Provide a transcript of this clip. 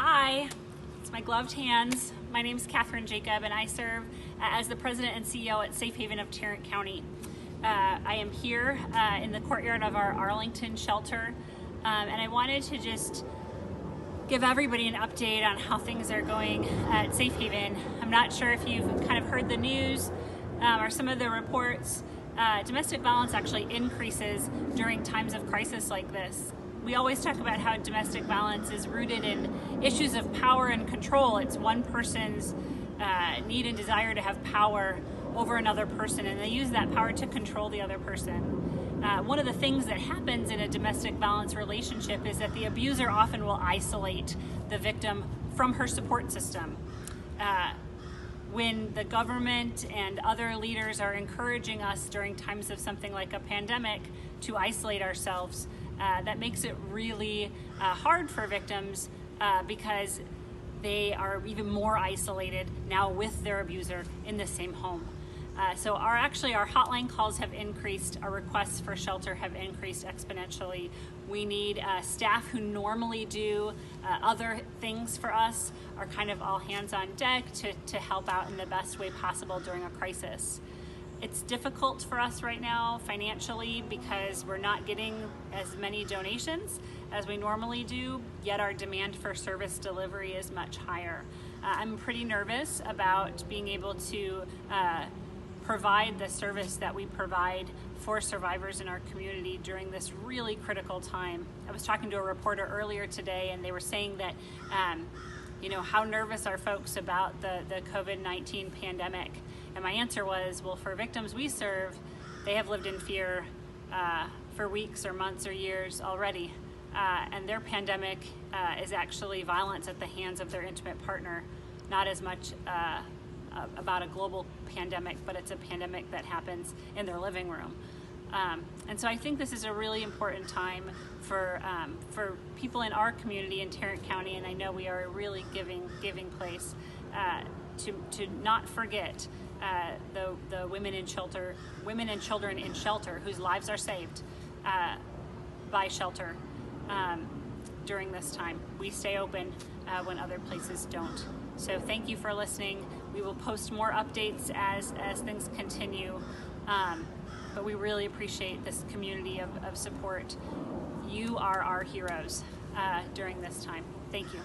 Hi, it's my gloved hands. My name is Catherine Jacob, and I serve as the president and CEO at Safe Haven of Tarrant County. I am here in the courtyard of our Arlington shelter, and I wanted to just give everybody an update on how things are going at Safe Haven. I'm not sure if you've kind of heard the news or some of the reports. Domestic violence actually increases during times of crisis like this. We always talk about how domestic violence is rooted in issues of power and control. It's one person's need and desire to have power over another person, and they use that power to control the other person. One of the things that happens in a domestic violence relationship is that the abuser often will isolate the victim from her support system. When the government and other leaders are encouraging us during times of something like a pandemic to isolate ourselves, that makes it really hard for victims because they are even more isolated now with their abuser in the same home. So our hotline calls have increased, our requests for shelter have increased exponentially. We need staff who normally do other things for us are kind of all hands on deck to help out in the best way possible during a crisis. It's difficult for us right now financially because we're not getting as many donations as we normally do, yet our demand for service delivery is much higher. I'm pretty nervous about being able to provide the service that we provide for survivors in our community during this really critical time. I was talking to a reporter earlier today, and they were saying that how nervous are folks about the COVID-19 pandemic? And my answer was, well, for victims we serve, they have lived in fear for weeks or months or years already. And their pandemic is actually violence at the hands of their intimate partner, not as much about a global pandemic, but it's a pandemic that happens in their living room. And so I think this is a really important time for people in our community in Tarrant County, and I know we are a really giving place to not forget the women and children in shelter whose lives are saved by shelter during this time. We stay open when other places don't. So thank you for listening. We will post more updates as things continue. But we really appreciate this community of support. You are our heroes during this time. Thank you.